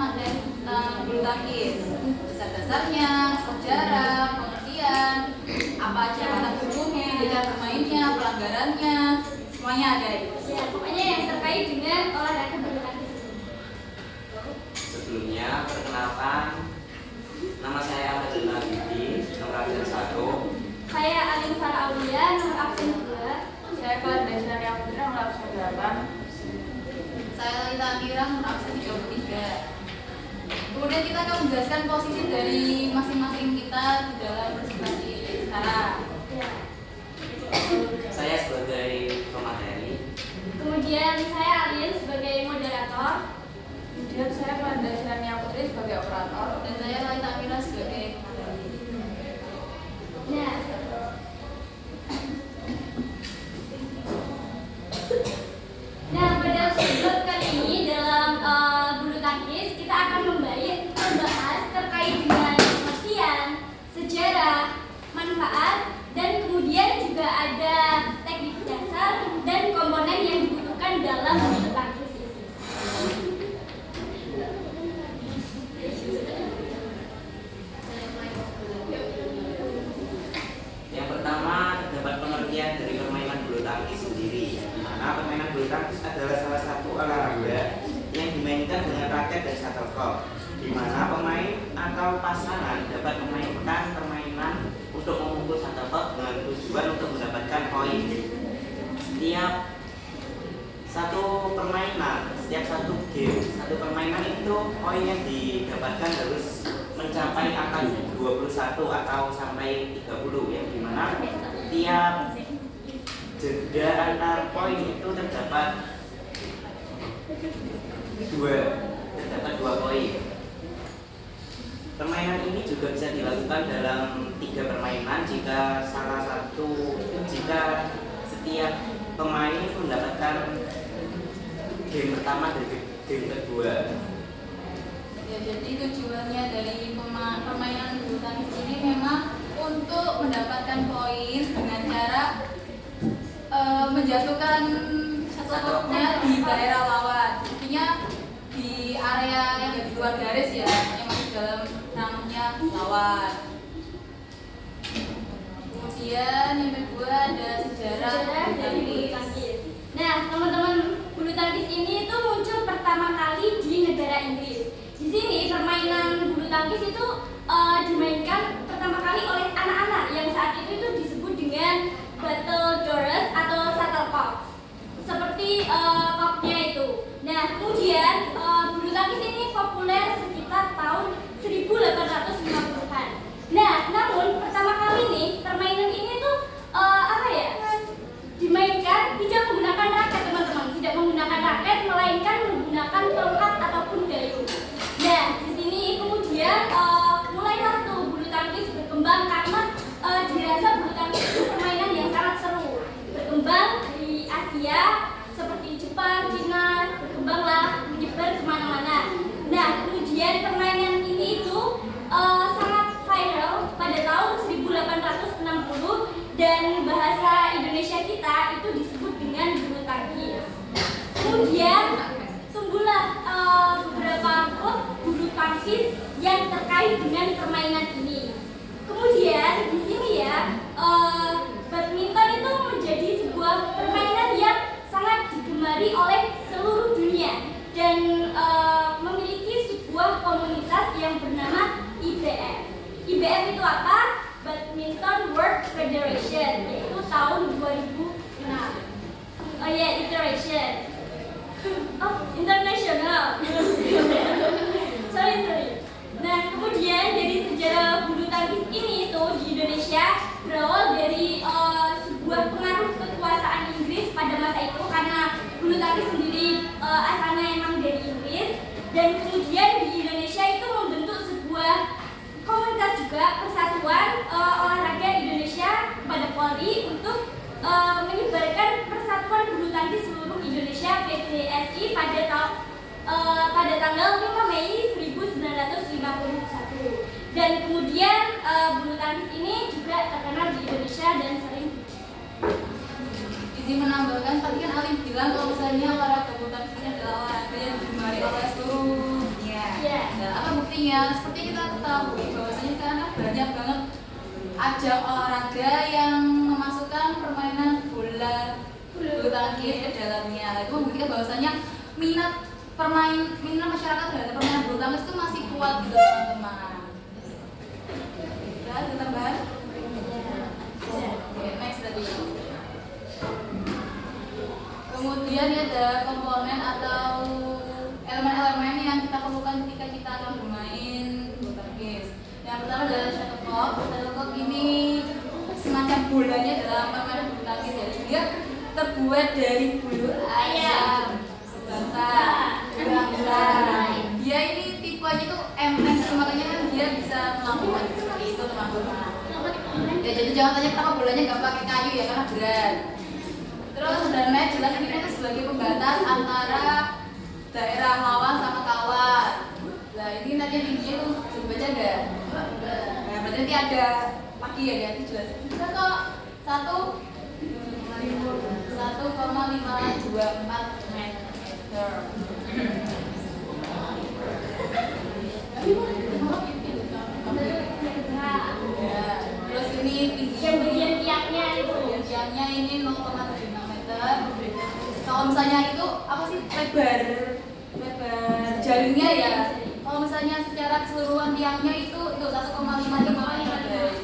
materi tentang bulu tangkis, dasar-dasarnya, sejarah, pengertian, apa aja kata hukumnya, cara bermainnya, pelanggarannya, semuanya ada itu. Ya, pokoknya yang terkait dengan olahraga bulu tangkis. Sebelumnya, perkenalkan, nama saya Ahmad Nabidi, nomor absen 1. Saya Alim Farah Aulia, nomor absen 2. Saya Fadla Syariah Putra, nomor absen 8. Saya Lalita Akira, nomor absen 33. Kemudian kita akan menjelaskan posisi dari masing-masing kita di dalam presentasi sekarang. Ya. Saya sebagai pemateri. Kemudian saya Alin sebagai moderator. Kemudian saya Fadla Syariah Putri sebagai operator. Dan saya Lalita Akira sebagai Nah, pada episode kali ini dalam bulu tangkis kita akan membahas terkait dengan pengertian, sejarah, manfaat, dan kemudian juga ada teknik dasar dan komponen yang dibutuhkan dalam bulu tangkis ini. Yang pertama, terdapat pengertian dari permainan bulu tangkis sendiri, di mana permainan bulu tangkis adalah salah satu olahraga yang dimainkan dengan raket dan shuttlecock, di mana pemain atau pasangan dapat memainkan permainan untuk memukul shuttlecock dengan tujuan untuk mendapatkan poin. Setiap satu game, satu permainan itu poin yang didapatkan harus mencapai angka 21 atau sampai 30, yang dimana tiap jeda antar poin itu terdapat dua poin. Permainan ini juga bisa dilakukan dalam 3 permainan jika setiap pemain mendapatkan game pertama dan game kedua. Ya, jadi tujuannya dari permainan bulu tangkis ini memang untuk mendapatkan poin dengan cara menjatuhkan shuttlecocknya di daerah lawan. Artinya di area yang di luar garis ya, yang masih dalam ranahnya lawan. Kemudian yang kedua ada sejarah dari bulu tangkis. Nah, teman-teman, bulu tangkis ini itu muncul pertama kali di negara Inggris. Di sini permainan bulu tangkis itu dimainkan pertama kali oleh anak-anak yang saat itu disebut dengan battledores atau shuttlecock, seperti cocknya itu. Nah, kemudian bulu tangkis ini populer sekitar tahun 1850-an. Nah, namun pertama kali nih permainan ini tuh dimainkan tidak menggunakan raket, teman-teman, tidak menggunakan raket, melainkan menggunakan tongkat ataupun dayung. Nah, di sini kemudian mulailah tuh bulu tangkis berkembang karena dirasa bulu tangkis itu permainan yang sangat seru. Berkembang di Asia seperti Jepang, Cina, berkembanglah menyebar kemana-mana. Nah, kemudian permainan ini itu sangat viral pada tahun 1860 dan bahasa Indonesia kita itu disebut dengan bulu tangkis. Kemudian tumbuhlah beberapa klub bulu tangkis yang terkait dengan permainan ini. Kemudian di sini ya, badminton itu menjadi sebuah permainan yang sangat digemari oleh seluruh dunia dan memiliki sebuah komunitas yang bernama IBF. IBF itu apa? Badminton World Federation, yaitu tahun 2006. Oh ya, Iteration. Oh, international. sorry. Nah, kemudian dari sejarah bulu tangkis ini itu di Indonesia berawal dari sebuah pengaruh kekuasaan Inggris pada masa itu, karena bulu tangkis sendiri asalnya emang dari Inggris, dan kemudian di Indonesia itu membentuk sebuah komunitas juga, persatuan olahraga Indonesia kepada Polri untuk menyebarkan persatuan bulu tangkis seluruh Indonesia PBSI pada tanggal 5 Mei 1951. Dan kemudian bulu tangkis ini juga terkenal di Indonesia dan sering. izin menambahkan, tadi kan Alim bilang kalau misalnya olahraga bulu tangkis ini adalah olahraga yang digemari oleh seluruh dunia. Ya. ini ya, seperti kita ketahui bahwasanya sekarang kan banyak banget ajang olahraga yang memasukkan permainan bola bulu tangkis ke dalamnya. Itu membuktikan bahwasanya minat masyarakat terhadap permainan bulu tangkis itu masih kuat gitu teman-teman. Ya, ada tambahan? Oke, next tadi. Kemudian ya ada komponen atau elemen-elemen yang kita perlukan ketika kita akan bermain bulu tangkis. Yang pertama adalah shuttlecock. Shuttlecock ini semacam bolanya dalam permainan bulu tangkis ya. Dia terbuat dari bulu ayam, bangsa. Dia ini tipenya tuh MX, makanya kan dia bisa melakukan seperti itu teman-teman. Ya jadi jangan tanya kenapa bolanya nggak pakai kayu ya karena berat. Terus dan match jelas ini itu sebagai pembatas antara daerah lawan sama kawan. Nah ini nanti yang tingginya tuh coba baca nggak? Nah berarti nanti ada pagi ya nanti jelas. Kita kok 1,524 meter. Terus ini tingginya tiangnya ini 0,75 meter. Kalau misalnya itu apa sih lebar jaringnya ya. Kalau misalnya secara keseluruhan tiangnya itu 1,55 guys.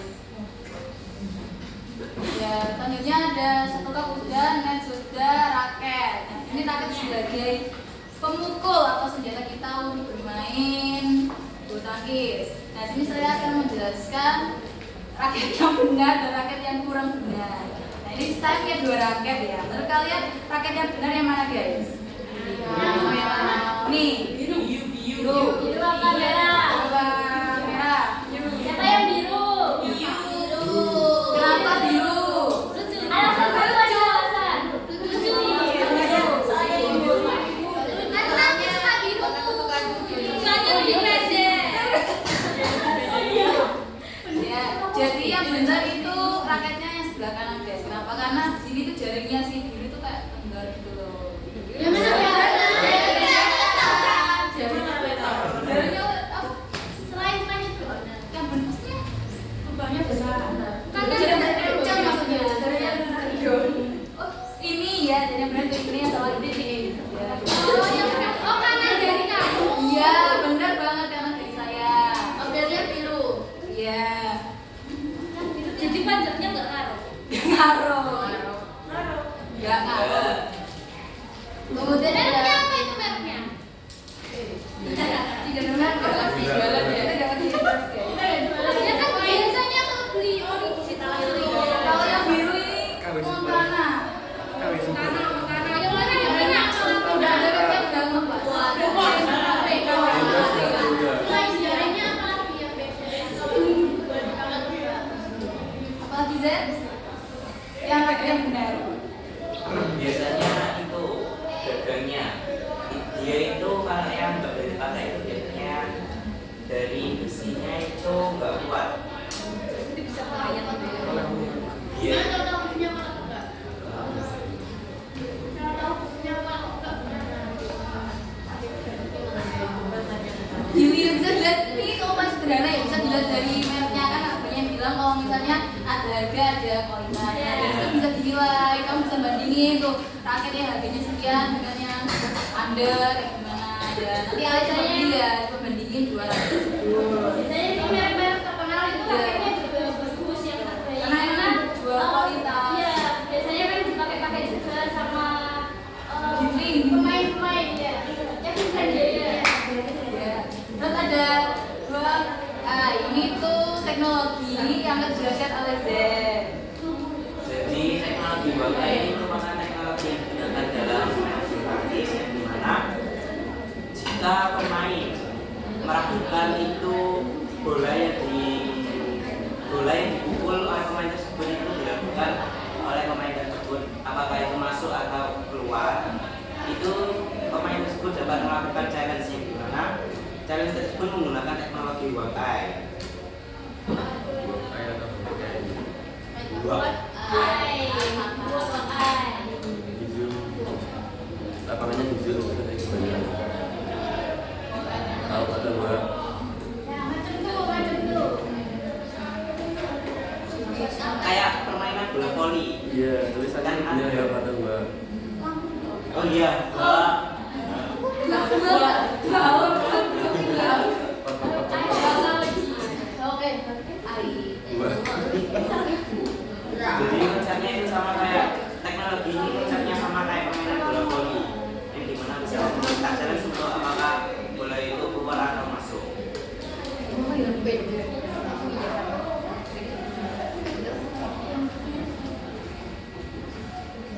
Ya, selanjutnya ada shuttlecock udah, net sudah, raket. Nah, ini raket sebagai pemukul atau senjata kita untuk bermain bulu tangkis. Nah, sini saya akan menjelaskan raket yang benar dan raket yang kurang benar. Nah, ini saya punya 2 raket ya. Menurut kalian raket yang benar yang mana guys? Nih, biru. apa merah? Merah. Siapa yang biru? Kenapa biru? Alasan satu aja alasan. Ya, jadi yang benar itu raketnya yang sebelah kanan guys. Kenapa? Karena di sini tuh jaringnya si biru tuh kayak tenggar gitu loh. Yang mana kanan? Jaringnya apa? Selain itu. Yang benar maksudnya lubangnya besar. Kan Jadi benar kencang maksudnya. Oh, ini ya, jadi yang benar ini yang salah ini sih. Oh kanan dari kamu. Iya, benar banget kanan dari saya. Modelnya biru. Iya. Jadi panjangnya nggak ngaruh. Ngaruh. Nggak ngaruh. Kemudian ada Mereknya apa itu mereknya? tidak benar galaksi jualan ya. Itu jangan dijual guys. Ya kan biasanya kalau beli ori digital itu. Kalau yang biru ini Montana. Montana. Yang mana yang enak? Udah ada kan yang udah ngebahas. Selain sejarahnya apa lagi yang beda? Apalagi Z? Yang rakyat yang benar. Biasanya itu gagangnya dia itu kalau yang nggak dari pakai itu biasanya dari besinya itu nggak kuat. Jadi bisa bahaya kan ya. Dia Gini bisa dilihat ini kalau masih sederhana ya bisa dilihat dari mereknya kan banyak yang bilang kalau misalnya ada harga ada kualitas. Nah, dari situ bisa dinilai, kamu bisa bandingin tuh raketnya harganya sekian dengan yang under kayak gimana ada. Nanti Alex coba beli ya, coba bandingin 2 raket tersebut. biasanya sih merek-merek terkenal itu raketnya juga bagus yang terbaik. Karena emang jual kualitas. Iya, biasanya kan dipakai-pakai juga sama Gifting. pemain-pemain ya. Yang bisa dia. Ya. Terus ada ini tuh teknologi yang dijelaskan oleh Z. jadi teknologi Wakai ini merupakan teknologi yang digunakan dalam permainan bulu tangkis yang dimana jika pemain meragukan itu bola yang dipukul oleh pemain tersebut itu dilakukan oleh pemain tersebut apakah itu masuk atau keluar, itu pemain tersebut dapat melakukan challenge yang dimana challenge tersebut menggunakan teknologi Wakai. Lapangannya jujur tahu ada buat Iya, tulisannya Kan dia ada. ya kata gua. Oh iya, Mbak. Oke, Gua. Jadi konsepnya itu sama kayak teknologi ini konsepnya sama kayak permainan bola voli yang dimana bisa kita challenge untuk apakah bola itu keluar atau masuk.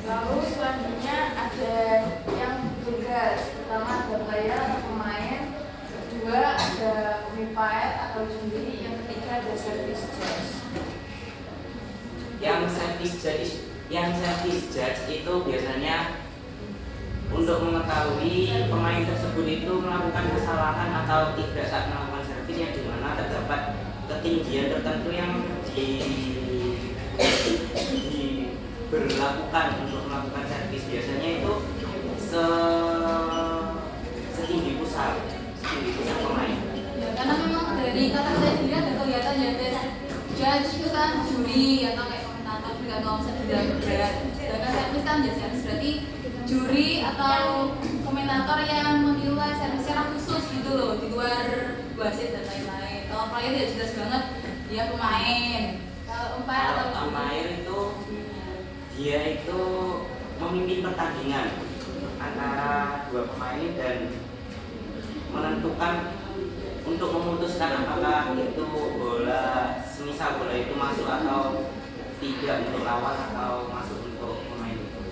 Lalu selanjutnya ada yang tugas. Pertama ada player atau pemain. Kedua ada umpire atau juri. Yang ketiga ada service judge. Yang service judge itu biasanya untuk mengetahui pemain tersebut itu melakukan kesalahan atau tidak saat melakukan servis, yang dimana terdapat ketinggian tertentu yang diberlakukan untuk melakukan servis. Biasanya itu setinggi pusat pemain. Ya, karena memang dari kata saya sendiri ada kelihatan ya, ada judge itu kan juri atau kayak komentator juga kalau misalnya di dalam berat. Sedangkan servis kan ya servis berarti juri atau komentator yang menilai servis secara khusus gitu loh, di luar wasit dan lain-lain. Kalau player ya jelas banget dia pemain. Kalau umpire atau Kalau umpire itu dia itu memimpin pertandingan antara dua pemain dan menentukan untuk memutuskan apakah itu bola, semisal bola itu masuk atau tidak untuk lawan atau masuk untuk pemain itu.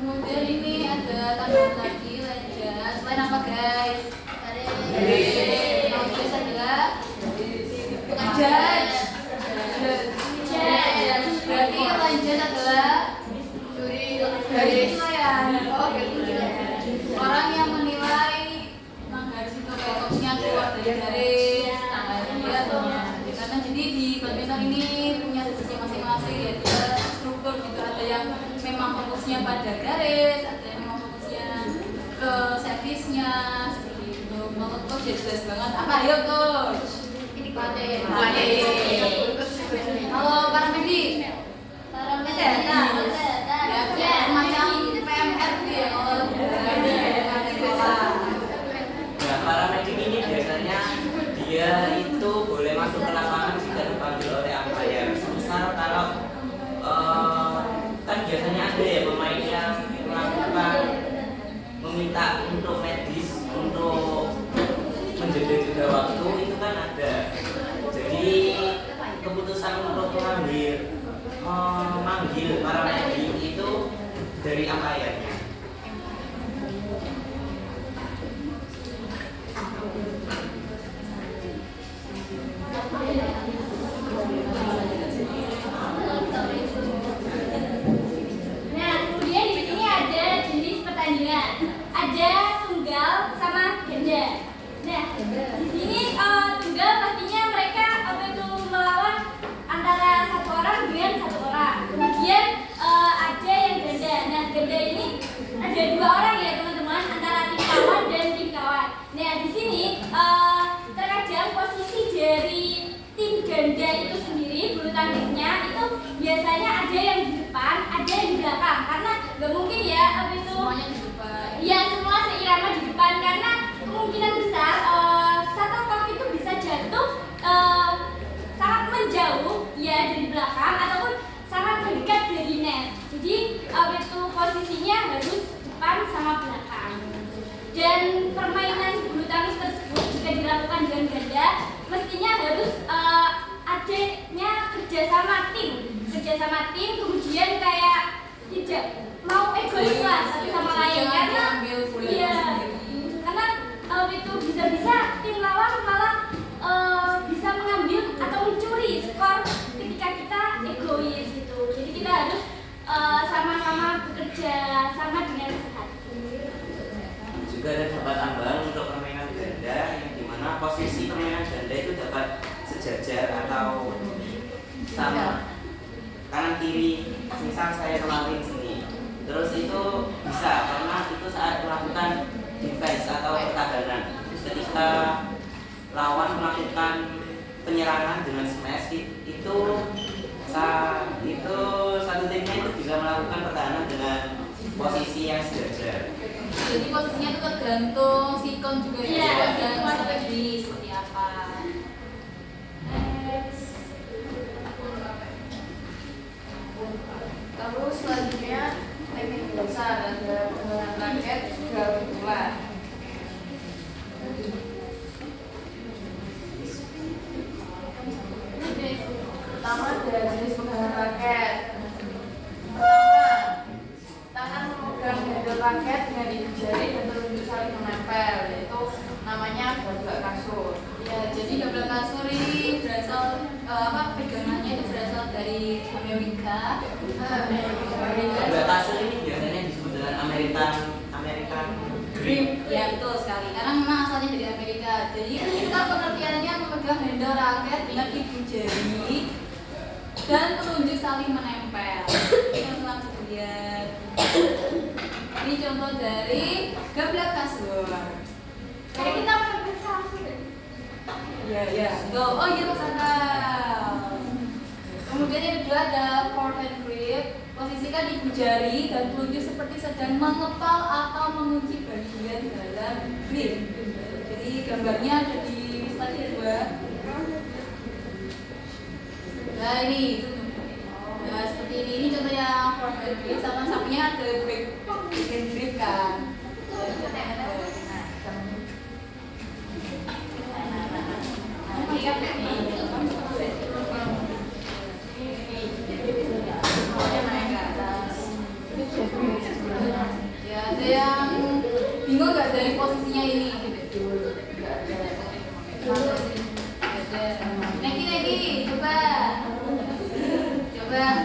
kemudian ini ada tambahan lagi legend. Selain apa guys? Kalau judge adalah bukan judge. Berarti legend adalah garis penilaian. Oh, orang yang menilai garis itu kayak topsnya keluar dari garis, dia tuh. Karena jadi di badminton ini punya sisi masing-masing, ya dia struktur gitu. Ada yang memang fokusnya pada garis, ada yang memang fokusnya ke servisnya seperti itu. Menurut coach ya jelas banget. Apa ayo coach? Ini pelatih. Kalau paramedik, kesehatan. Ya, semacam PMR gitu ya kalau di sekolah. Ya, paramedik ini biasanya dia itu boleh masuk ke lapangan jika dipanggil oleh umpire. Misal kalau kan biasanya ada ya pemain yang melakukan meminta untuk medis untuk menjeda waktu, itu kan ada. Jadi keputusan untuk memanggil paramedik itu dari umpire-nya. Nah, kemudian di sini ada jenis pertandingan. Ada tunggal sama ganda. Nah, di sini tunggal pastinya mereka melawan antara satu orang dengan satu orang. Kemudian ada yang ganda. Nah, ganda ini ada dua orang ya teman-teman, antara tim kawan dan tim kawan. Nah, di sini terkadang posisi dari tim ganda itu sendiri, bulu tangkisnya itu biasanya ada yang di depan, ada yang di belakang. Karena nggak mungkin ya Semuanya di depan. ya semua seirama di depan, karena kemungkinan besar shuttlecock itu bisa jatuh sangat menjauh ya dari belakang ataupun sangat dekat dari net. Jadi posisinya harus depan sama belakang. Dan permainan bulu tangkis tersebut jika dilakukan dengan ganda mestinya harus adanya kerjasama tim, kemudian kayak tidak mau egois lah satu sama lain, karena iya, karena itu bisa-bisa tim lawan malah bisa mengambil atau mencuri skor ketika kita egois gitu. Jadi kita harus sama-sama bekerja sama dengan sehat. Juga ada dapat tambahan untuk permainan ganda, yang dimana posisi permainan ganda itu dapat sejajar atau sama kanan kiri. Misal saya kemarin sini, terus itu bisa karena itu saat melakukan defense atau pertahanan. Ketika lawan melakukan sejajar. Jadi posisinya itu tergantung sikon juga ya, Iya, dan sikon. strategi seperti apa. Lalu selanjutnya teknik dasar ada penggunaan raket juga bulan. Pertama ada jenis penggunaan raket. Pertama, tangan memegang handle raket dengan ibu jari dan telunjuk saling menempel, yaitu namanya gablak kasur. Ya, jadi gablak kasur ini berasal pegangannya itu berasal dari Amerika. Gablak kasur ini biasanya disebut dengan American grip. Ya betul sekali, karena memang asalnya dari Amerika. Jadi kita pengertiannya memegang handle raket dengan ibu jari dan telunjuk saling menempel. Ini teman-teman bisa lihat. Ini contoh dari gablak kasur. Kayak kita merebut kasur. Ya. Oh iya Mas Akal. Kemudian yang kedua ada forehand grip. Posisikan ibu jari dan telunjuk seperti sedang mengepal atau mengunci bagian dalam grip. Jadi gambarnya ada di slide 2. Nah ini, nah seperti ini contoh yang forehand grip, sama sampingnya ada backhand grip kan. Ya, ada yang bingung nggak dari posisinya ini? Neki, coba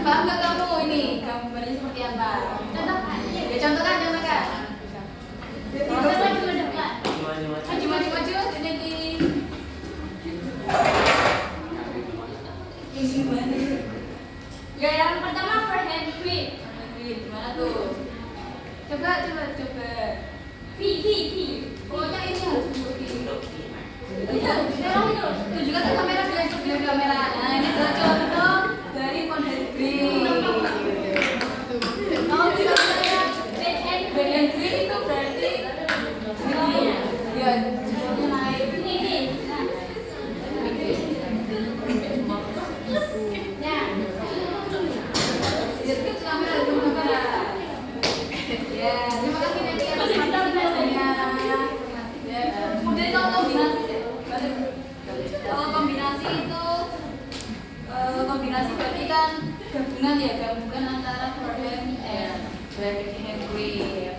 paham nggak kamu ini gambarnya seperti apa? Contohkan. Ya contohkan. Kita maju ke depan. Maju, Neki. Ini gimana? Ya, yang pertama forehand grip. Gimana tuh? Coba. V. Pokoknya ini harus seperti ini. Untuk Iya, tunjukkan ke kamera guys, tunjukkan ke kamera. Nah, ini adalah contoh dari forehand grip. Mau tidak saya backhand grip itu berarti ya, jempolnya naik. Ini. Nah. Lihat ke kamera, tunjukkan ke kamera. Ya, terima kasih Neti atas penjelasannya. Ya, kemudian kalau kombinasi kombinasi berarti kan gabungan antara forehand and backhand grip.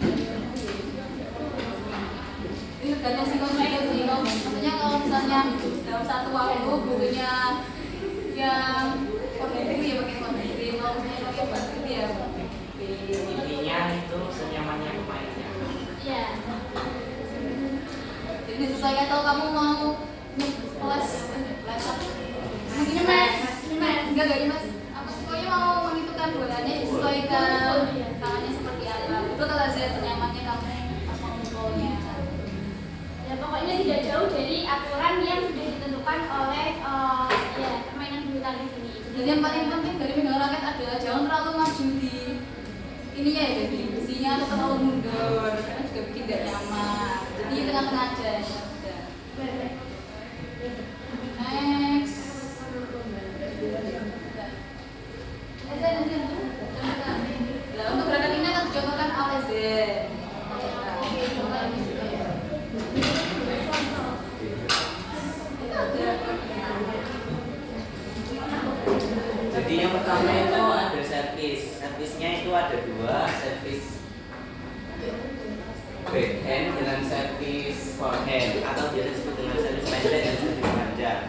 Ini tergantung sikon juga sih. Maksudnya kalau misalnya dalam satu waktu bukunya yang forehand grip ya pakai forehand grip, kalau misalnya pakai backhand grip ya intinya itu senyamannya pemainnya. Iya. jadi sesuaikan kalau kamu mau les apa? Mungkin mas, enggak mas. Apa sih pokoknya mau menghitungkan bolanya disesuaikan tangannya seperti apa. Itu kalau saya senyamannya kamu pas mau mukulnya. Ya pokoknya tidak jauh dari aturan yang sudah ditentukan oleh ya permainan bulu tangkis ini. Dan yang paling penting dari megang raket adalah jangan terlalu maju di ininya ya, di besinya atau terlalu mundur karena juga bikin gak nyaman. Jadi tengah-tengah aja. Next. Nah, untuk gerakan ini akan dicontohkan oleh Z. Jadi yang pertama itu ada servisnya itu ada dua, servis backhand dengan servis forehand atau biasa disebut dengan servis pendek dan servis panjang.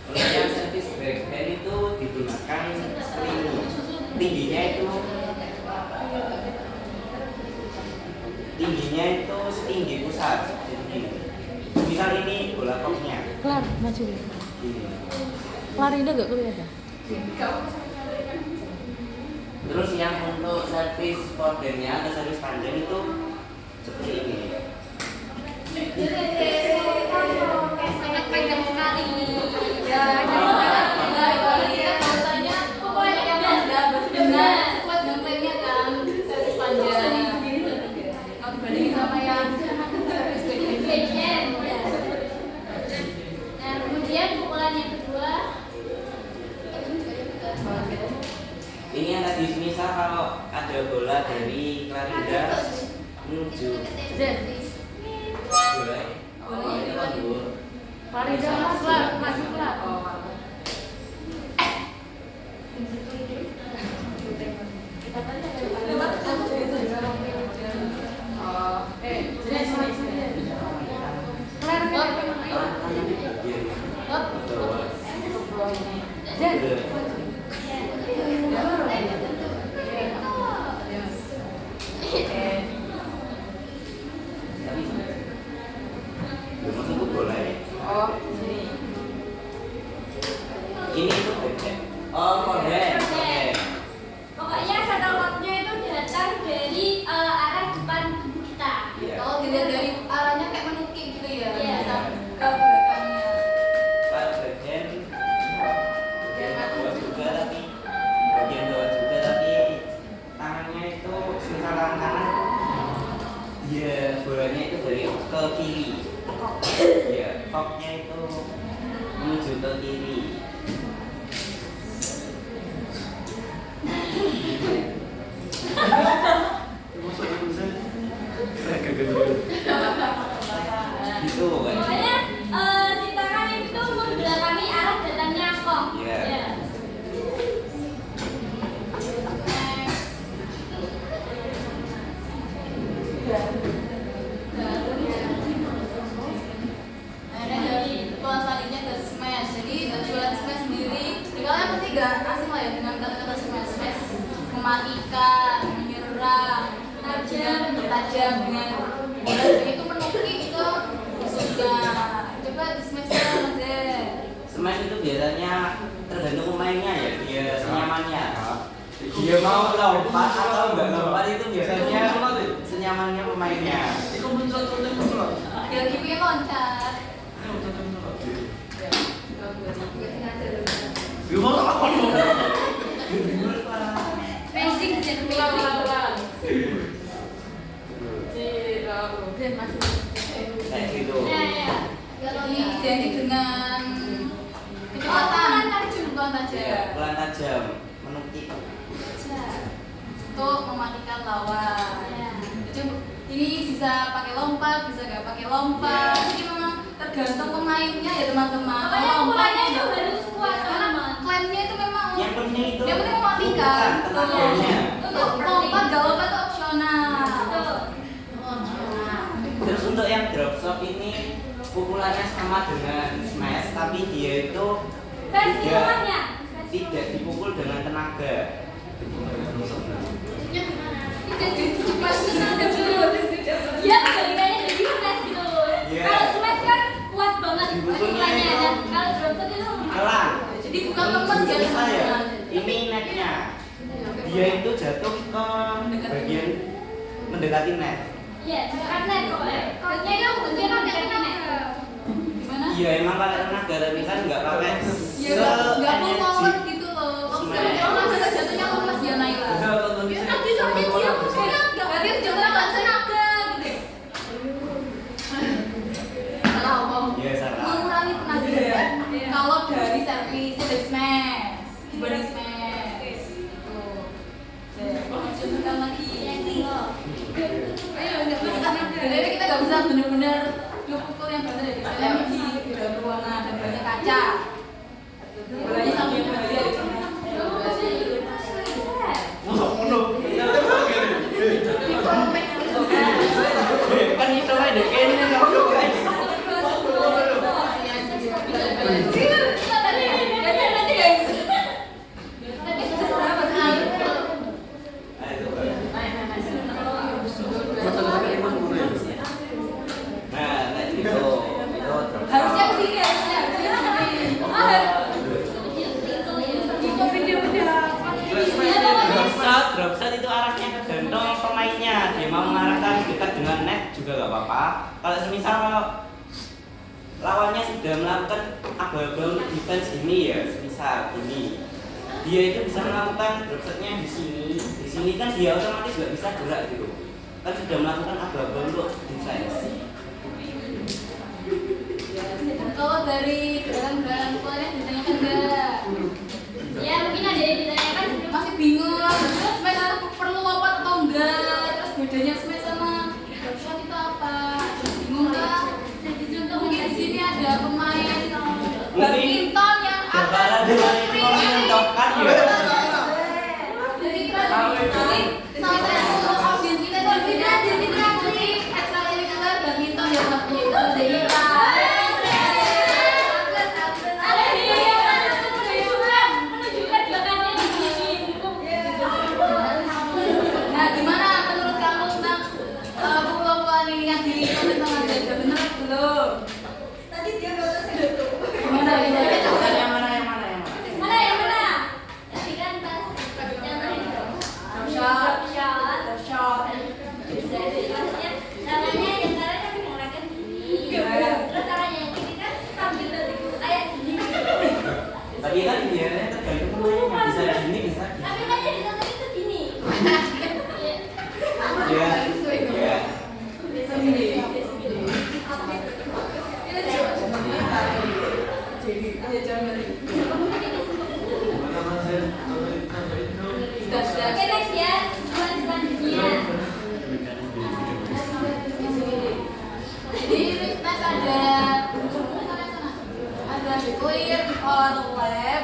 Kalau yang servis backhand itu digunakan spring, tingginya itu setinggi pusat. Jadi misal ini bola kopnya. Kelar, maju. Gini. Kelar ini nggak kelihatan. Terus yang untuk servis forehandnya atau servis panjang itu seperti ini. Panjang sekali. Ya, kalau kita bahasanya pokoknya yang sudah benar kuat gambarnya kan servis panjang. menuju Zen. bola. Farida masuk lah. Oh, sini. Ini tuh oh korden. Pokoknya satelitnya itu datang dari arah depan tubuh kita. Iya. Kalau dilihat dari arahnya kayak menukik gitu ya. Iya. Bisa ke belakangnya. Bagian bawah juga tapi tangannya itu misal tangan kanan dia bolanya itu dari ke kiri. Ya, koknya itu menuju ke kiri. Gitu kan? Pokoknya si tangan itu membelakangi arah datangnya kok. Iya. Ya. Akhirnya dari tuan selanjutnya ke smash. Jadi jualan smash sendiri, ya kalian pasti gak asing lah ya dengan kata-kata smash. Smash mematikan, menyerang, tajam, bertajam dengan bola itu menukik ke musuhnya. Coba di smash Mas Zen. Smash itu biasanya tergantung pemainnya ya, dia senyamannya. Dia mau lompat atau enggak lompat itu biasanya senyamannya pemainnya. Dia kipi loncat. Racing jadi Ulang. Zen masuk. Kayak gitu. Ya. Jadi identik dengan kecepatan, kecepatan tajam. Pelan tajam, menukik. Untuk mematikan lawan. Ini bisa pakai lompat, bisa nggak pakai lompat. Jadi memang tergantung pemainnya ya teman-teman. Pokoknya Kalau pukulannya lompatnya itu harus kuat, karena teman. klaimnya itu memang Yang penting itu yang penting mematikan. bukan tenaganya. Untuk lompat nggak lompat itu opsional. Betul. Terus untuk yang drop shot ini pukulannya sama dengan smash tapi dia itu Versi lemahnya. tidak dipukul dengan tenaga. Dia kebalikannya jadi smash gitu. Iya. Kalau smash kan kuat banget Dibukulnya pukulannya itu dan kalau drop shot itu Pelan. Jadi bukan lemes ya Saya teman-teman. ini netnya. Dia itu jatuh ke bagian mendekati net. iya, karena koknya itu mungkin mendekati net. Gimana? Iya emang pakai tenaga tapi kan nggak pakai Ya nggak full power gitu loh. Kalau misalnya jatuhnya lemes ya Naila. Ya nanti soalnya dia pokoknya nggak berarti jatuhnya nggak tenaga gitu. Salah ngomong. Iya salah. Mengurangi tenaga. Kalau dari servis dari smash dibanding smash. Gitu. Lanjutkan lagi. Ayo nggak bisa. Jadi kita nggak bisa benar-benar pukul yang benar ya. Misalnya di dalam ruangan dan banyak kaca. Bolanya sambil bahaya di sana. Kan itu aja deh kayaknya nggak Nah, kayak gitu. Harusnya kesini, harusnya Drop shot itu arahnya tergantung pemainnya. Dia mau mengarahkan dekat dengan net juga gak apa-apa. Kalau semisal lawannya sudah melakukan abal-abal defense ini ya, semisal ini, dia itu bisa melakukan drop shotnya di sini. Di sini kan dia otomatis gak bisa gerak gitu. Kan sudah melakukan abal-abal untuk defense. Kalau dari gerakan-gerakan pukulannya ditanyakan enggak? Ya mungkin ada yang ditanyakan Masih bingung. Terus smash itu perlu lompat atau enggak? Terus bedanya smash sama drop yang ditulis sama dia udah bener belum? Tadi dia baru segitu. Gimana ini? Yang mana? Mana yang mana? Tadi kan pas yang tadi itu. Shot. Shot. Jadi maksudnya namanya yang kanan kan menggunakan gini. Terus caranya yang ini kan sambil dari kayak gini. Tadi kan dia tergantung namanya bisa gini bisa gini. Tapi kan yang ditonton itu gini. Iya. Oke next ya, selanjutnya. Jadi next ada clear or lab.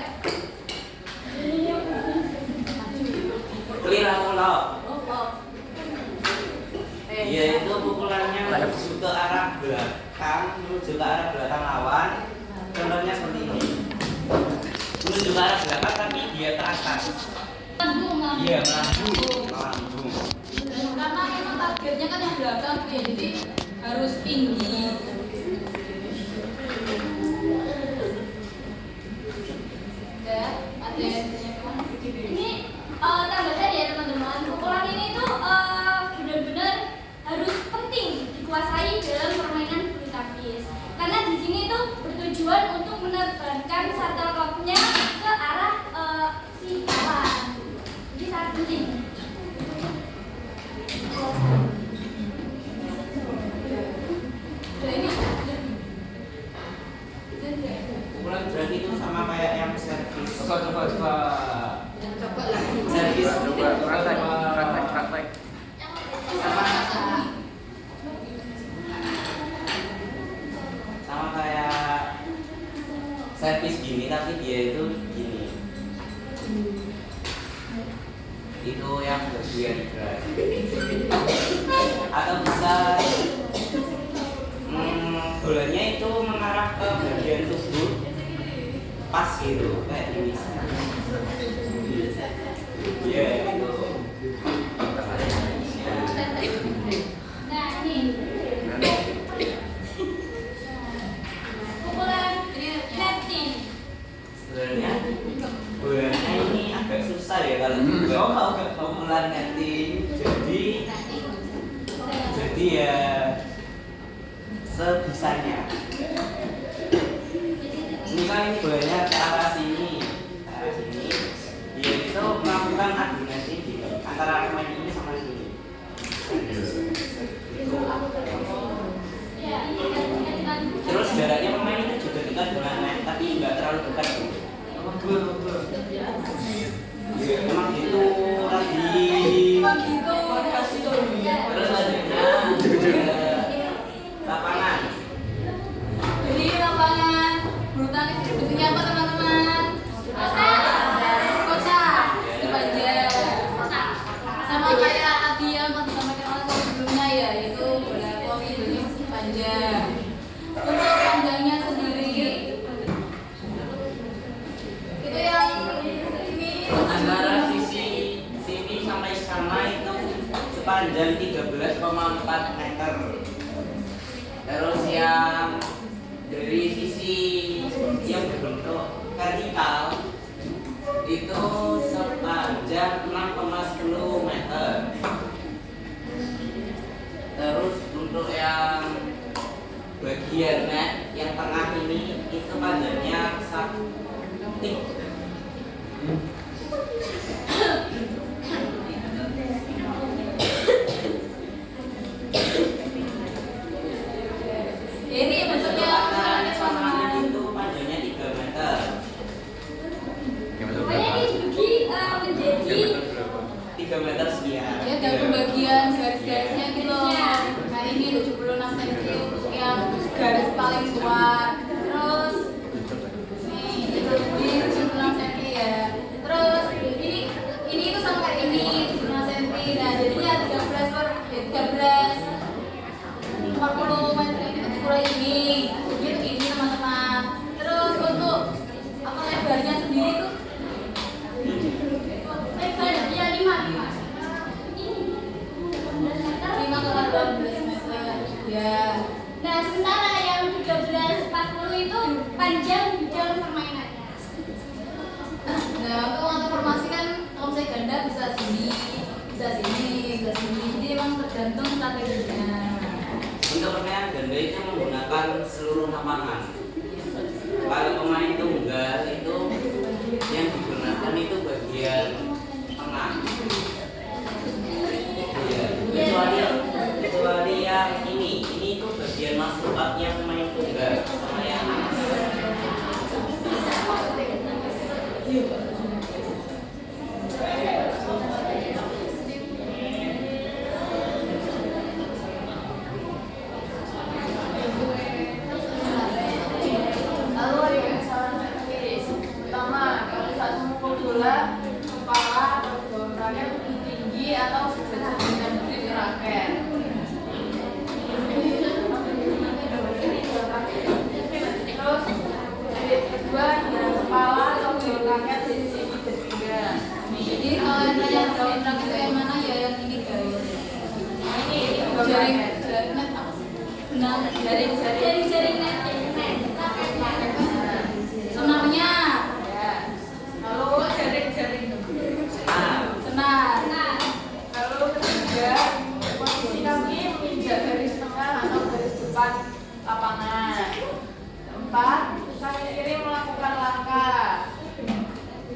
Clear atau lock? Dia itu pukulannya menuju ke arah belakang lawan. Contohnya seperti ini. Menuju ke arah belakang tapi dia ke atas. Iya, melambung. Karena emang targetnya kan yang belakang ya, jadi harus tinggi. Udah, ada yang Ini tambahan ya teman-teman. Pukulan ini tuh benar-benar harus penting dikuasai dalam permainan bulu tangkis. Karena di sini tuh bertujuan untuk menerbangkan shuttlecocknya ke arah si lawan. Jadi sangat penting. udah ini. Pukulan berarti itu sama kayak yang servis. Coba. Servis Praktek. sama kayak servis gini tapi dia itu gini. Itu yang bagian berat. Atau bisa bolanya itu mengarah ke bagian tubuh pas gitu kayak ini. Iya itu. Nah ini pukulan netting. Sebenarnya bolanya ini agak susah ya kalau dibuat pukulan netting. Jadi ya sebisanya. Ini kan ini bolanya ke arah sini. Dia itu melakukan adu netting di antara pemain ini sama sini. Ya, ini kan Terus jaraknya pemain itu juga dekat dengan net, tapi nggak terlalu dekat. Iya, memang gitu lagi. Terus selanjutnya lapangan. Jadi lapangan bulu tangkis itu bentuknya apa teman-teman? Kotak. Itu panjang. Sama kayak Adi yang tadi sampaikan oleh sebelumnya ya, itu bola voli bentuknya masih panjang. Untuk panjangnya sendiri itu yang ini Antara sisi sini sampai sana itu sepanjang 13,4 meter. Terus yang dari sisi yang berbentuk vertikal itu sepanjang 6,10 meter. Terus untuk yang bagian net yang tengah ini itu panjangnya 1. ini bentuknya Sama itu panjangnya 3 meter. pokoknya ini dibagi menjadi 3 meter sekian. ya ada pembagian garis-garisnya gitu loh. Nah ini 76 cm untuk yang garis paling luar. Terus nih ini 76 cm ya. Terus ini itu sama kayak ini 76 cm. Nah jadinya 13 per 40 meter ini untuk ukuran ini. Gitu ini teman-teman. Terus untuk apa lebarnya sendiri tuh lebarnya 5 5 ke 12 meter ya. Nah, sementara yang 1340 itu panjang bidang permainannya. Nah, untuk untuk formasi kan kalau misalnya ganda bisa sini, bisa sini, bisa sini. Jadi emang tergantung strateginya. Untuk permainan ganda itu menggunakan seluruh lapangan. Kalau pemain tunggal itu yang digunakan itu bagian tengah. Ya, kecuali yang ini tuh bagian masuknya pemain tunggal sama yang Lalu ada yang salah teknis. Pertama, kalau saat memukul bola, kepala atau bawah raket lebih tinggi atau sudah dengan grip raket. Terus, grip kedua dengan kepala atau bawah raket sisi ketiga. Jadi kalau yang tanya daun rak itu yang mana ya yang ini guys? Ini bawah Jaring, raket. jaring net apa sih? Benang, Jaring-jaring net. senarnya, Ya. Lalu jaring-jaring. senar. Lalu ketiga, posisi kaki menginjak garis tengah atau garis depan lapangan. Keempat, kaki kiri melakukan langkah.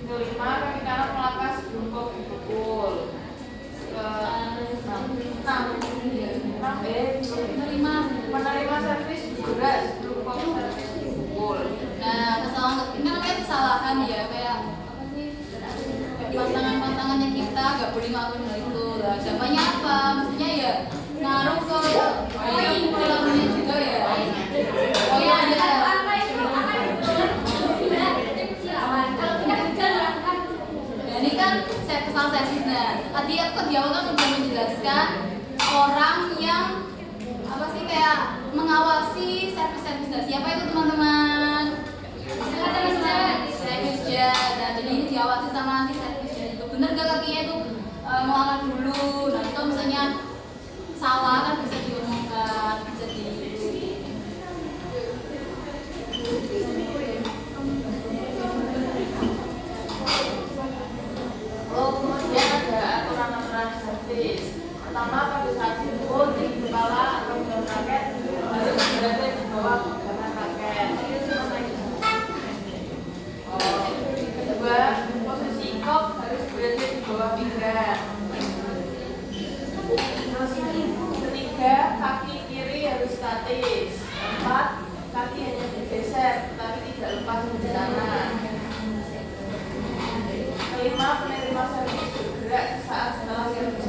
Kelima, kaki kanan melangkah sebelum kok dipukul. Menerima servis bergerak sebelum kok servis dipukul. Nah, kesalahan ini kan kayak kesalahan ya kayak apa sih? Kayak pantangan-pantangannya kita nggak boleh ngelakuin hal itu lah. Dampaknya apa? Maksudnya ya ngaruh ke pulangnya juga ya. Oh iya ada. Angka itu akan silakan. Kalau tidak dijalankan, Ya, ini kan saya kesalahan servisnya. Tadi aku di awal kan udah menjelaskan orang yang apa sih kayak mengawasi servis-servis. Nah, siapa itu teman-teman? Servisnya. Nah, jadi ini diawasi sama si servisnya itu. Bener gak kakinya itu melangkah dulu? Nah, itu misalnya salah kan bisa diomongkan, bisa di Lalu kemudian ada aturan-aturan servis. Pertama, pada saat dipukul tinggi kepala atau bawah raket harus berada di bawah pergelangan raket. Kedua, posisi kop harus berada di bawah pinggang. Terus ketiga, kaki kiri harus statis. Keempat, kaki hanya bergeser tetapi tidak lepas dari tangan. Kelima, penerima servis bergerak saat setelah servis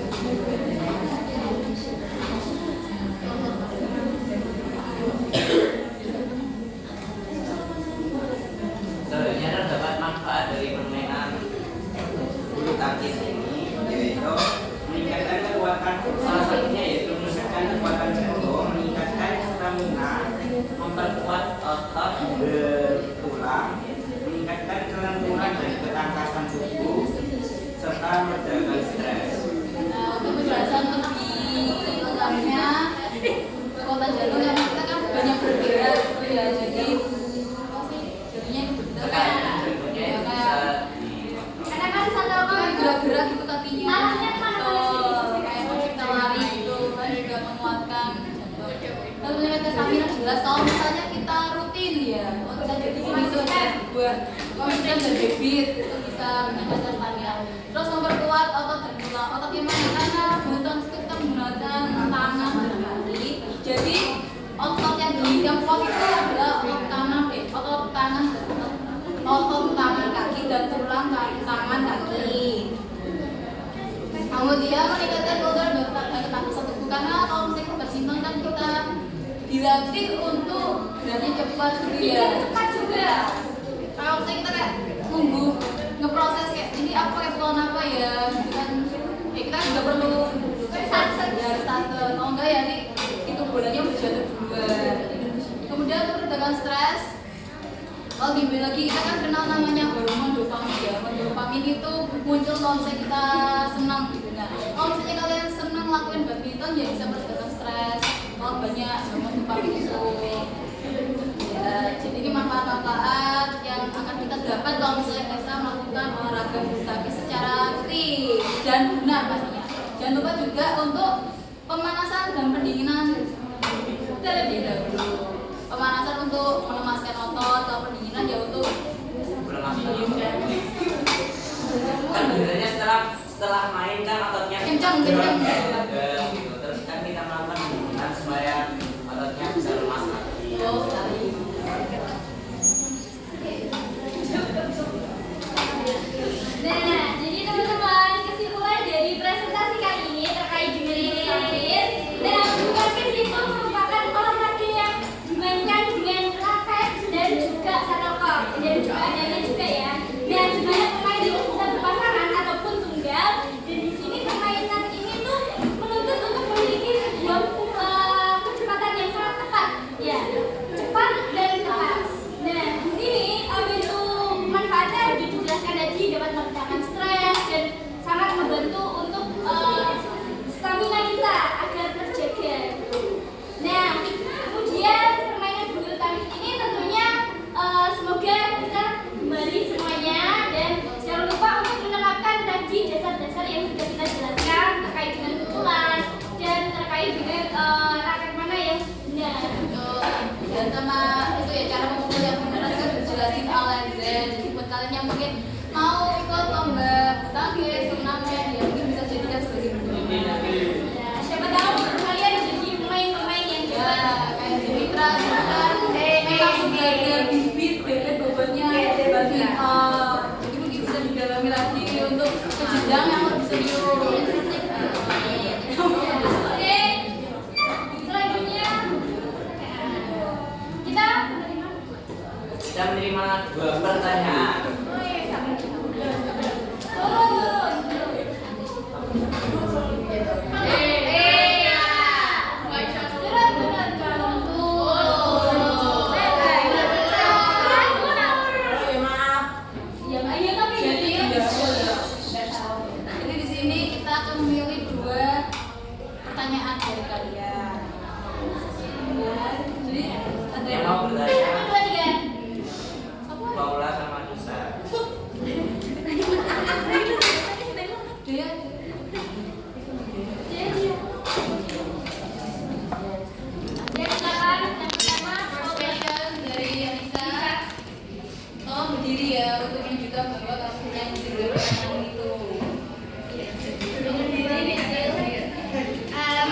sebenarnya terdapat manfaat dari permainan bulu tangkis ini, yaitu meningkatkan kekuatan, salah satunya yaitu meningkatkan kekuatan jantung, meningkatkan stamina, memperkuat otot tulang, meningkatkan kelenturan dan ketangkasan tubuh, serta meredakan stres. Nah, untuk penjelasan lebih lengkapnya kekuatan jantung karena kita kan banyak bergerak gitu ya, jadi apa sih jadinya itu betul Makanya kayak bentuknya ya, itu kayak bisa di karena kan satu kayak gerak-gerak gitu kakinya. Arahnya kemana? Betul, kayak mau kita lari gitu kan juga menguatkan jantung. Lalu meningkatkan stamina jelas kalau misalnya kita rutin ya, kalau kita jadi sini itu ada buat konsisten dan habit itu bisa meningkatkan stamina. Terus memperkuat otot dan tulang. Otot yang mana? Karena buntung itu kita menggunakan tangan dan kaki. Jadi otot yang kuat itu adalah otot tangan, otot tangan dan otot tangan kaki dan tulang kaki tangan kaki. Kemudian meningkatkan kelenturan dan ketangkasan tubuh karena kalau misalnya badminton kan kita dilatih untuk geraknya cepat gitu ya. cepat juga. Kalau misalnya kita kayak nunggu ngeproses kayak ini aku pakai pukulan apa ya gitu kan ya kita juga perlu start ya start kalau enggak ya nih itu bolanya udah jatuh duluan. Kemudian untuk meredakan stres kalau di biologi kita kan kenal namanya hormon dopamin ya. Hormon dopamin itu muncul kalau misalnya kita senang gitu. Nah, kalau misalnya kalian senang ngelakuin badminton ya bisa meredakan stres. Kalau banyak hormon dopamin itu mungkin kan. gitu. Terus kan kita melakukan hubungan supaya ototnya bisa lemas lagi. Oh, sekali. Nah, jadi teman-teman, kesimpulan dari presentasi kali ini terkait dengan bulu tangkis. Nah, bulu tangkis itu merupakan olahraga yang dimainkan dengan raket dan juga shuttlecock dan juga adanya juga ya. Dan sebanyak pemain itu bisa berpasangan ataupun tunggal. Dan di sini permainan ini tuh menuntut untuk memiliki sebuah kecepatan yang sangat tepat, ya, cepat dan tepat. Nah, di sini untuk manfaatnya dijelaskan tadi dapat meredakan stres dan sangat membantu untuk stamina kita agar terjaga. Nah, kemudian permainan bulu tangkis ini tentunya semoga kita gemari semuanya dan jangan lupa untuk menerapkan tadi dasar-dasar yang sudah kita jelaskan terkait dengan pukulan dan terkait dengan raket mana yang benar. Dan sama itu ya cara memukul yang benar kan dijelasin oleh Zen. Jadi buat kalian yang mungkin mau ikut lomba bulu tangkis, turnamen, ya mungkin bisa jadikan sebagai pendukung. Ya, siapa tahu kalian jadi pemain-pemain yang Ya, hebat. kayak di Mitra, kan memang sudah ada bibit bebek bobotnya badminton. Jadi mungkin bisa didalami lagi untuk ke jenjang yang lebih serius. Oke, selanjutnya kita Kita menerima 2 pertanyaan. Jadi di sini kita akan memilih 2 pertanyaan dari kalian. Jadi ada Yang mau bertanya Paula sama Nusa. dia first question dari Anissa. Tolong berdiri ya untuk menunjukkan bahwa kamu yang mendengar pertanyaan itu.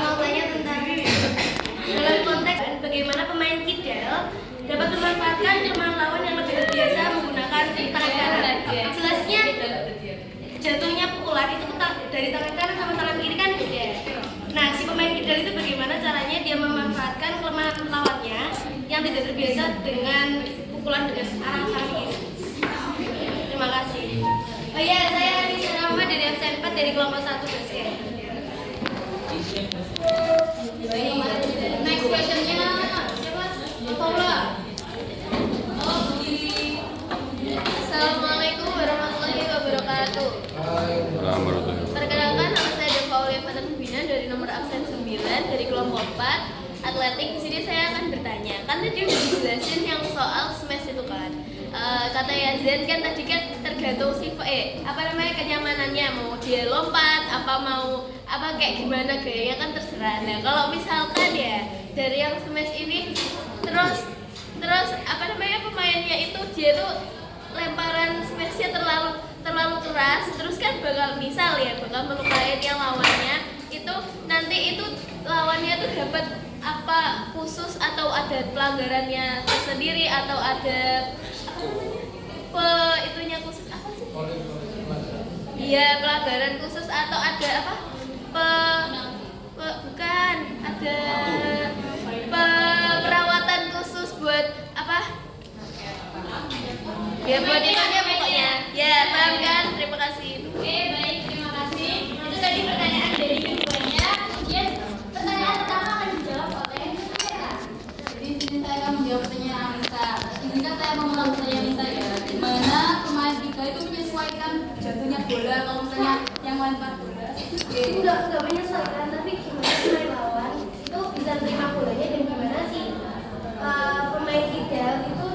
Mau tanya tentang dalam konteks bagaimana pemain kidal dapat memanfaatkan kelemahan lawan yang lebih terbiasa menggunakan tangan kanan. Jelasnya jatuhnya pukulan itu dari tangan kanan sama tangan kiri kan beda. Nah, si pemain kidal itu bagaimana caranya dia memanfaatkan kelemahan lawannya yang tidak terbiasa dengan pukulan dengan arah tangan kiri. Terima kasih. Oh iya, saya Anissa Rahma dari absen 4 dari kelompok 1 basket. Next questionnya siapa? Paula. Oh berdiri. Assalamualaikum warahmatullahi wabarakatuh. Perkenalkan, nama saya Deva Oliva Terbina dari nomor absen 9 dari kelompok 4 atletik. Di sini saya akan bertanya. Kan tadi udah dijelasin yang soal smash itu kan. Kata Yazen kan tadi kan tergantung kenyamanannya, mau dia lompat apa kayak gimana gayanya kan terserah. Nah, kalau misalkan ya dari yang smash ini terus pemainnya itu dia tuh lemparan smashnya terlalu keras, terus kan bakal melukai yang lawannya itu, nanti itu lawannya tuh dapat apa khusus atau ada pelanggarannya tersendiri atau ada itunya khusus apa sih? Iya, pelanggaran khusus atau ada apa? Bukan, ada perawatan khusus buat apa? Ya buat itunya pokoknya. Ya, paham kan? Terima kasih. Oke, baik, terima kasih. Itu tadi pertanyaan dari keduanya. Kemudian pertanyaan pertama akan dijawab oleh Vera. Jadi di sini saya akan menjawab pertanyaan Anissa. Izinkan saya mengulang pertanyaan Anissa ya. Dimana pemain tiga itu menyesuaikan jatuhnya bola kalau misalnya yang melempar bola. Enggak menyesuaikan, tapi gimana pemain lawan itu bisa terima bolanya dan gimana sih pemain kidal itu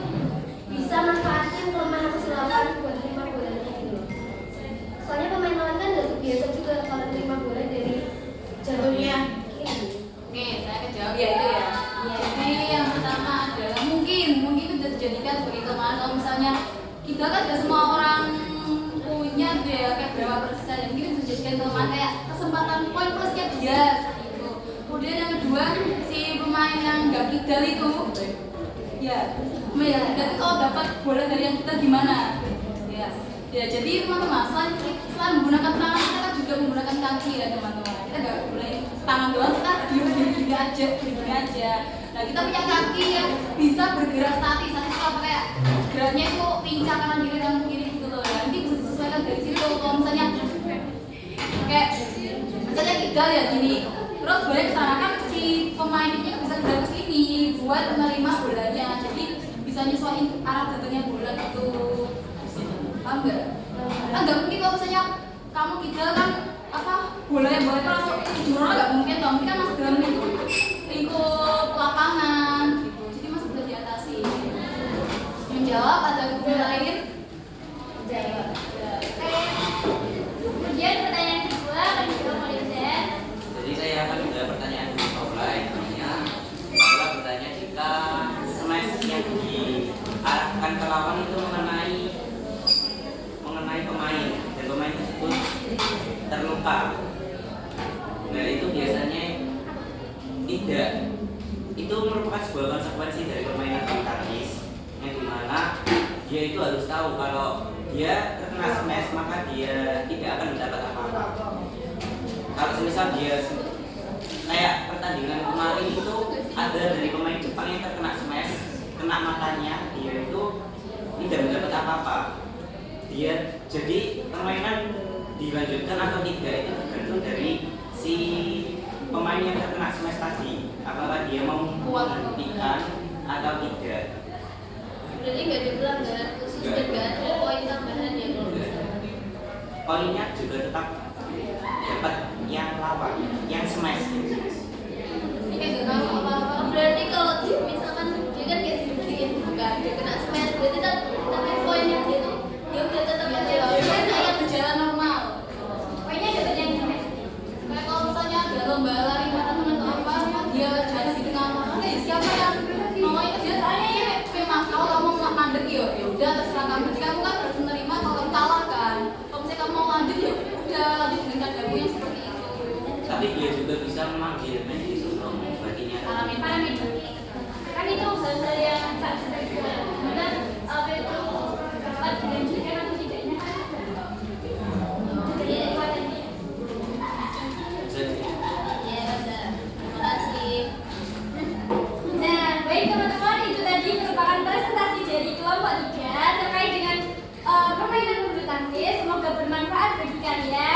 bisa manfaatin kelemahan si lawan buat terima bolanya gitu. Soalnya pemain lawan kan nggak biasa juga kalau terima bola dari jalurnya kiri. Oke, saya akan jawab ya itu ya. Jadi yang pertama adalah mungkin itu bisa dijadikan sebagai kelemahan kalau misalnya kita kan tidak semua orang punya tuh ya kayak berapa persen, mungkin bisa dijadikan kelemahan kayak kesempatan kesempatan poin plusnya dia seperti itu. Kemudian yang kedua si pemain yang nggak kidal itu ya itu kalau dapat bola dari yang kita gimana ya jadi teman-teman selain menggunakan tangan kita kan juga menggunakan kaki ya teman-teman. Kita nggak boleh tangan doang, kita gini aja. Nah kita punya kaki yang bisa bergerak statis kalau kayak geraknya itu pincang kanan kiri gitu loh ya. Nanti bisa disesuaikan dari situ. Kalau misalnya kayak misalnya kidal ya gini, terus boleh kesana kan si pemain ini bisa gerak ke sini buat menerima bolanya. Jadi bisa nyesuaiin arah datangnya bola gitu. Paham nggak? Kan nggak mungkin kalau misalnya kamu kidal kan bola itu langsung jurang, nggak mungkin dong. Mungkin kan masuk dalam lingkup lapangan gitu. Jadi masih bisa diatasi. Menjawab ada guru lain? Jawab. Kemudian pertanyaan kedua akan dijawab oleh Zed. Jadi saya akan menjawab pertanyaan offline. Adalah bertanya jika smash yang diarahkan ke lawan itu mengenai pemain dan pemain tersebut terluka. Nah itu biasanya tidak. Itu merupakan sebuah konsekuensi dari permainan bulu tangkis yang dimana dia itu harus tahu kalau dia terkena smash maka dia tidak akan mendapat apa-apa. Kalau misal dia kayak pertandingan kemarin itu ada dari pemain Jepang yang terkena smash, kena matanya, dia itu tidak mendapat apa-apa. Dia jadi permainan dilanjutkan atau tidak itu tergantung dari si pemain yang terkena smash tadi, apakah dia mau menghentikan atau tidak. Berarti nggak ada pelanggaran khusus dan nggak ada poin tambahan ya kalau misalnya. Poinnya juga tetap dapat yang lawan, yang smash. Ini kayak gak tahu apa-apa. Berarti kalau misalkan dia kan kayak dibikin bukan dia kena smash, berarti kan tapi poinnya dia tuh dia udah tetap aja Kayak berjalan normal. Poinnya dapat yang gimana? Kayak kalau misalnya ada lomba lari maraton atau apa, dia jalan di tengah lapangan, ya siapa yang nolongin dia? Soalnya memang kalau kamu nggak mandek ya udah terserah kamu. Jadi kamu kan harus menerima kalau kamu kalah kan. Kalau misalnya kamu mau lanjut ya udah lanjut dengan keadaanmu yang seperti itu. Tapi dia juga bisa memanggil match itu dong, baginya. Parameter kan itu hal-hal yang tak bisa benar apa itu dapat dilanjutkan atau tidaknya kan jadi kuatannya. Jadi ya ada. Terima kasih. Nah, baik teman-teman, itu tadi merupakan presentasi dari kelompok 3 terkait dengan permainan bulu tangkis. Semoga bermanfaat bagi kalian.